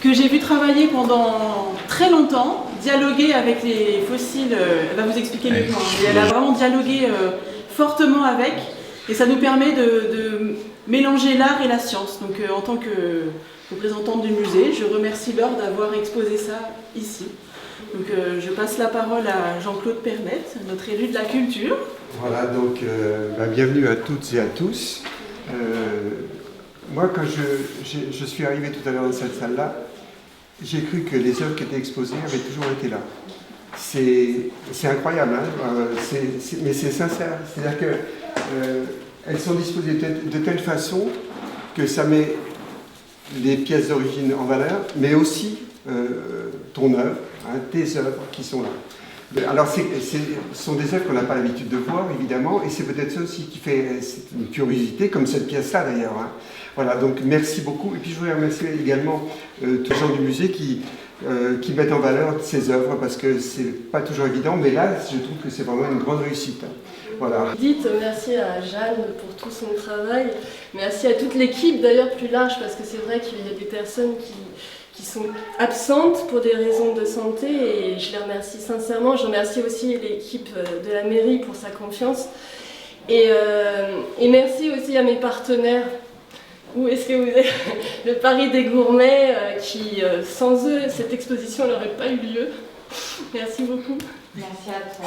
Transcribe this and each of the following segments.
que j'ai vu travailler pendant très longtemps, dialoguer avec les fossiles. Elle va vous expliquer mieux que moi. Et elle a vraiment dialogué fortement avec, et ça nous permet de mélanger l'art et la science. Donc en tant que représentante du musée, je remercie Laure d'avoir exposé ça ici. Donc je passe la parole à Jean-Claude Pernet, notre élu de la culture. Voilà, donc bienvenue à toutes et à tous. Moi, quand je suis arrivé tout à l'heure dans cette salle-là, j'ai cru que les œuvres qui étaient exposées avaient toujours été là. C'est incroyable, hein, mais c'est sincère. C'est-à-dire qu'elles sont disposées de telle façon que ça met les pièces d'origine en valeur, mais aussi ton œuvre, hein, tes œuvres qui sont là. Alors, ce sont des œuvres qu'on n'a pas l'habitude de voir, évidemment, et c'est peut-être ça aussi qui fait une curiosité, comme cette pièce-là d'ailleurs. Hein. Voilà, donc merci beaucoup. Et puis je voudrais remercier également tous les gens du musée qui mettent en valeur ces œuvres, parce que c'est pas toujours évident, mais là, je trouve que c'est vraiment une grande réussite. Voilà. Dites merci à Jeanne pour tout son travail. Merci à toute l'équipe, d'ailleurs plus large, parce que c'est vrai qu'il y a des personnes qui sont absentes pour des raisons de santé, et je les remercie sincèrement. Je remercie aussi l'équipe de la mairie pour sa confiance. Et merci aussi à mes partenaires. Où est-ce que vous êtes? Le Paris des Gourmets, qui, sans eux, cette exposition n'aurait pas eu lieu. Merci beaucoup. Merci à toi.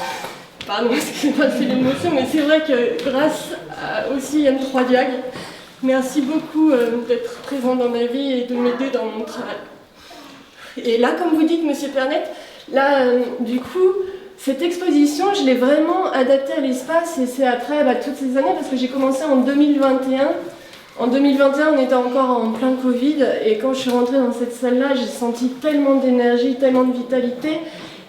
Pardon, excusez-moi, c'est l'émotion, mais c'est vrai que grâce aussi à M3 Diag, merci beaucoup d'être présent dans ma vie et de m'aider dans mon travail. Et là, comme vous dites, Monsieur Pernet, là, du coup, cette exposition, je l'ai vraiment adaptée à l'espace, et c'est après toutes ces années, parce que j'ai commencé en 2021. En 2021, on était encore en plein Covid, et quand je suis rentrée dans cette salle-là, j'ai senti tellement d'énergie, tellement de vitalité,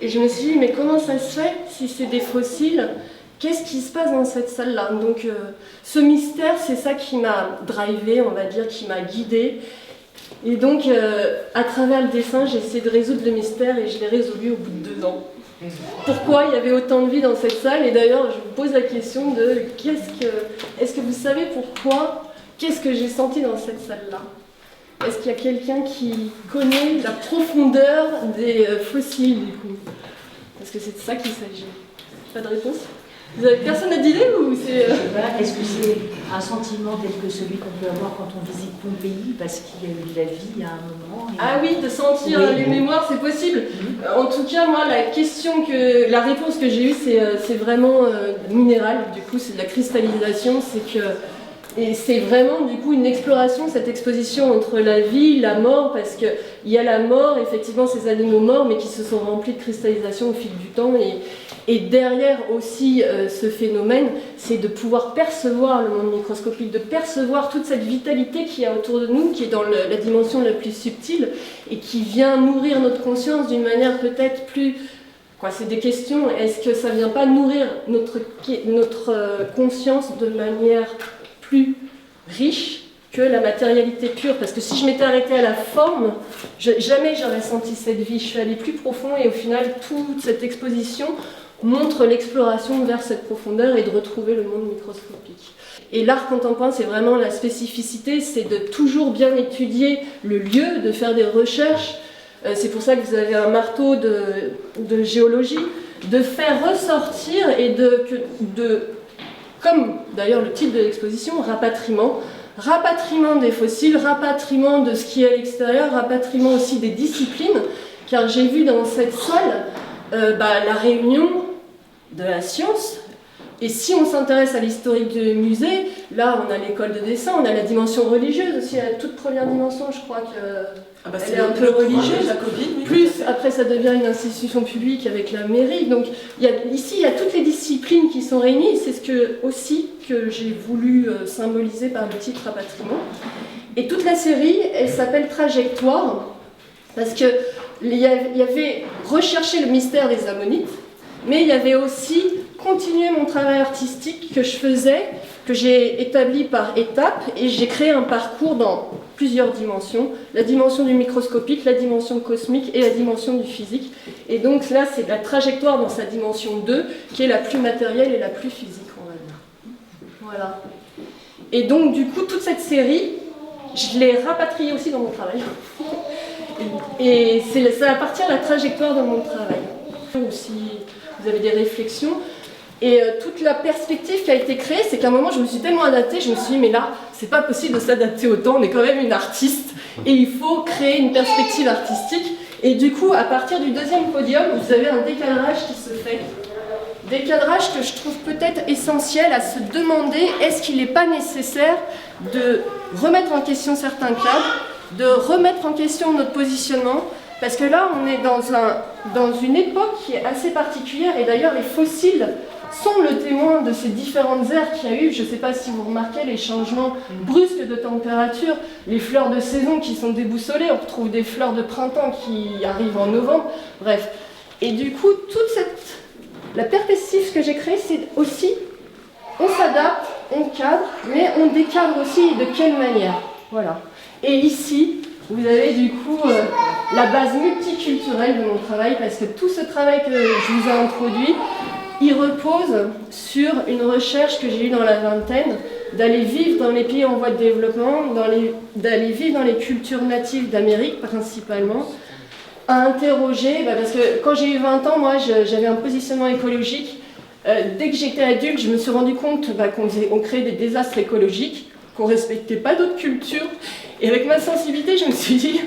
et je me suis dit, mais comment ça se fait si c'est des fossiles? Qu'est-ce qui se passe dans cette salle-là? Donc ce mystère, c'est ça qui m'a drivée, on va dire, qui m'a guidée. Et donc, à travers le dessin, j'ai essayé de résoudre le mystère, et je l'ai résolu au bout de 2 ans. Pourquoi il y avait autant de vie dans cette salle? Et d'ailleurs, je vous pose la question de est-ce que vous savez pourquoi? Qu'est-ce que j'ai senti dans cette salle-là? Est-ce qu'il y a quelqu'un qui connaît la profondeur des fossiles, du coup? Parce que c'est de ça qu'il s'agit. Pas de réponse? Vous avez personne n'a d'idée ou c'est... Est-ce que c'est un sentiment tel que celui qu'on peut avoir quand on visite Pompéi, parce qu'il y a eu de la vie à un moment? Ah oui, de sentir les mémoires, c'est possible. En tout cas, moi, la réponse que j'ai eue, c'est vraiment minéral. Du coup, c'est de la cristallisation. Et c'est vraiment du coup une exploration, cette exposition entre la vie, la mort, parce qu'il y a la mort, effectivement ces animaux morts, mais qui se sont remplis de cristallisation au fil du temps. Et derrière aussi ce phénomène, c'est de pouvoir percevoir le monde microscopique, de percevoir toute cette vitalité qui est autour de nous, qui est dans la dimension la plus subtile, et qui vient nourrir notre conscience d'une manière peut-être plus... c'est des questions, est-ce que ça ne vient pas nourrir notre conscience de manière plus riche que la matérialité pure? Parce que si je m'étais arrêtée à la forme, jamais j'aurais senti cette vie. Je suis allée plus profond, et au final, toute cette exposition montre l'exploration vers cette profondeur et de retrouver le monde microscopique. Et l'art contemporain, c'est vraiment la spécificité, c'est de toujours bien étudier le lieu, de faire des recherches. C'est pour ça que vous avez un marteau de géologie, de faire ressortir et comme d'ailleurs le titre de l'exposition, rapatriement des fossiles, rapatriement de ce qui est à l'extérieur, rapatriement aussi des disciplines, car j'ai vu dans cette salle la réunion de la science. Et si on s'intéresse à l'historique du musée, là on a l'école de dessin, on a la dimension religieuse aussi, la toute première dimension, je crois qu'elle est un peu religieuse. COVID, plus après ça devient une institution publique avec la mairie. Donc ici il y a toutes les disciplines qui sont réunies, c'est aussi que j'ai voulu symboliser par le titre Rapatriement. Et toute la série, elle s'appelle Trajectoire, parce qu'il y avait rechercher le mystère des ammonites, mais il y avait aussi continuer mon travail artistique que je faisais, que j'ai établi par étapes, et j'ai créé un parcours dans plusieurs dimensions, la dimension du microscopique, la dimension cosmique et la dimension du physique. Et donc là, c'est la trajectoire dans sa dimension 2, qui est la plus matérielle et la plus physique, on va dire. Voilà. Et donc, du coup, toute cette série, je l'ai rapatriée aussi dans mon travail. Et ça appartient à la trajectoire de mon travail. Ou si vous avez des réflexions. Et toute la perspective qui a été créée, c'est qu'à un moment, je me suis tellement adaptée, je me suis dit, mais là, c'est pas possible de s'adapter autant, on est quand même une artiste, et il faut créer une perspective artistique. Et du coup, à partir du deuxième podium, vous avez un décadrage qui se fait. Décadrage que je trouve peut-être essentiel à se demander, est-ce qu'il n'est pas nécessaire de remettre en question certains cadres, de remettre en question notre positionnement, parce que là, on est dans une époque qui est assez particulière, et d'ailleurs, les fossiles sont le témoin de ces différentes ères qu'il y a eu. Je ne sais pas si vous remarquez les changements brusques de température, les fleurs de saison qui sont déboussolées, on retrouve des fleurs de printemps qui arrivent en novembre, bref. Et du coup, la perspective que j'ai créée, c'est aussi, on s'adapte, on cadre, mais on décadre aussi de quelle manière. Voilà. Et ici, vous avez du coup la base multiculturelle de mon travail, parce que tout ce travail que je vous ai introduit, il repose sur une recherche que j'ai eue dans la vingtaine, d'aller vivre dans les pays en voie de développement, d'aller vivre dans les cultures natives d'Amérique principalement, à interroger, parce que quand j'ai eu 20 ans, moi j'avais un positionnement écologique. Dès que j'étais adulte, je me suis rendu compte qu'on créait des désastres écologiques, qu'on ne respectait pas d'autres cultures. Et avec ma sensibilité, je me suis dit,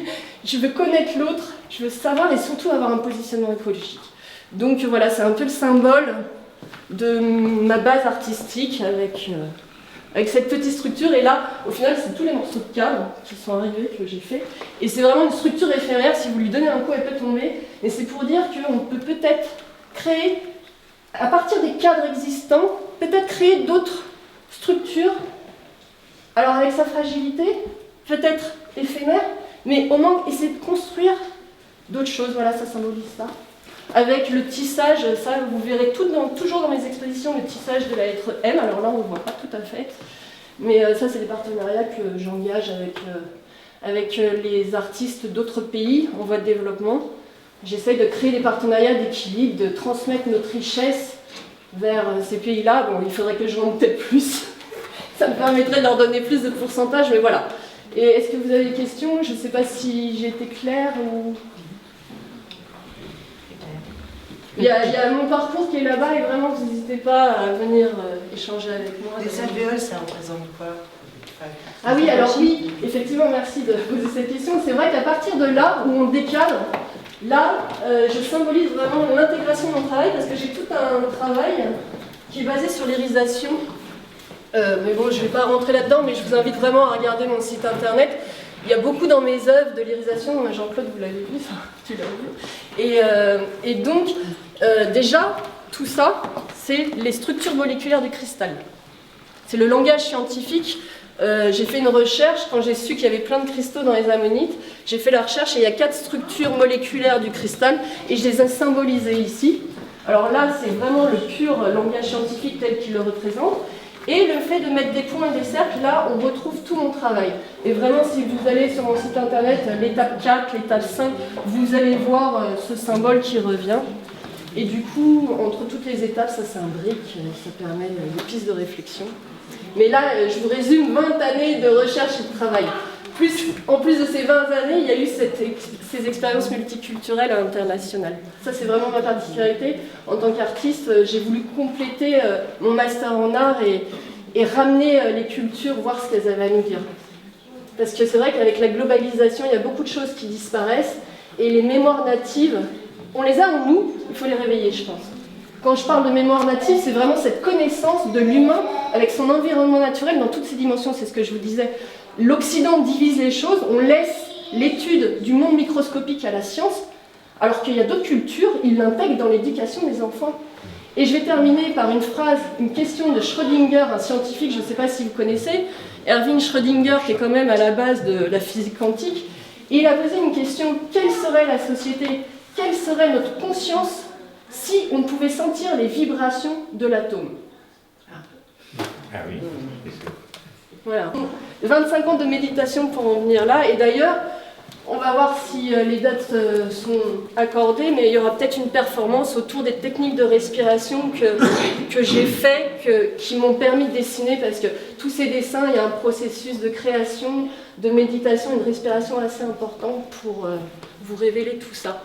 je veux connaître l'autre, je veux savoir et surtout avoir un positionnement écologique. Donc voilà, c'est un peu le symbole de ma base artistique avec cette petite structure. Et là, au final, c'est tous les morceaux de cadre qui sont arrivés, que j'ai fait. Et c'est vraiment une structure éphémère, si vous lui donnez un coup, elle peut tomber. Et c'est pour dire qu'on peut peut-être créer, à partir des cadres existants, peut-être créer d'autres structures. Alors avec sa fragilité, peut-être éphémère, mais au moins essayer de construire d'autres choses. Voilà, ça symbolise ça. Avec le tissage, ça vous verrez toujours dans mes expositions, le tissage de la lettre M. Alors là, on ne le voit pas tout à fait. Mais ça, c'est des partenariats que j'engage avec les artistes d'autres pays en voie de développement. J'essaye de créer des partenariats d'équilibre, de transmettre notre richesse vers ces pays-là. Bon, il faudrait que je vende peut-être plus. Ça me permettrait de leur donner plus de pourcentage, mais voilà. Et est-ce que vous avez des questions? Je ne sais pas si j'ai été claire ou... Il y a mon parcours qui est là-bas et vraiment, vous n'hésitez pas à venir échanger avec moi. Les alvéoles, ça représente quoi? Ah oui, alors oui, effectivement, merci de poser cette question. C'est vrai qu'à partir de là où on décale, là, je symbolise vraiment l'intégration de mon travail parce que j'ai tout un travail qui est basé sur l'irisation. Mais bon, je ne vais pas rentrer là-dedans, mais je vous invite vraiment à regarder mon site internet. Il y a beaucoup dans mes œuvres de l'irisation. Jean-Claude, vous l'avez vu, ça, tu l'as vu. Et donc, déjà, tout ça, c'est les structures moléculaires du cristal. C'est le langage scientifique. J'ai fait une recherche, quand j'ai su qu'il y avait plein de cristaux dans les ammonites, j'ai fait la recherche et il y a 4 structures moléculaires du cristal et je les ai symbolisées ici. Alors là, c'est vraiment le pur langage scientifique tel qu'il le représente. Et le fait de mettre des points et des cercles, là, on retrouve tout mon travail. Et vraiment, si vous allez sur mon site internet, l'étape 4, l'étape 5, vous allez voir ce symbole qui revient. Et du coup, entre toutes les étapes, ça s'imbrique, ça permet des pistes de réflexion. Mais là, je vous résume 20 années de recherche et de travail. En plus de ces 20 années, il y a eu ces expériences multiculturelles internationales. Ça, c'est vraiment ma particularité. En tant qu'artiste, j'ai voulu compléter mon master en art et ramener les cultures, voir ce qu'elles avaient à nous dire. Parce que c'est vrai qu'avec la globalisation, il y a beaucoup de choses qui disparaissent. Et les mémoires natives, on les a en nous, il faut les réveiller, je pense. Quand je parle de mémoire native, c'est vraiment cette connaissance de l'humain avec son environnement naturel dans toutes ses dimensions, c'est ce que je vous disais. L'Occident divise les choses, on laisse l'étude du monde microscopique à la science, alors qu'il y a d'autres cultures, ils l'intègrent dans l'éducation des enfants. Et je vais terminer par une phrase, une question de Schrödinger, un scientifique, je ne sais pas si vous connaissez, Erwin Schrödinger, qui est quand même à la base de la physique quantique, et il a posé une question, quelle serait la société, quelle serait notre conscience si on pouvait sentir les vibrations de l'atome? Ah oui. Voilà. 25 ans de méditation pour en venir là, et d'ailleurs, on va voir si les dates sont accordées, mais il y aura peut-être une performance autour des techniques de respiration que j'ai fait, qui m'ont permis de dessiner, parce que tous ces dessins, il y a un processus de création, de méditation et de respiration assez important pour vous révéler tout ça.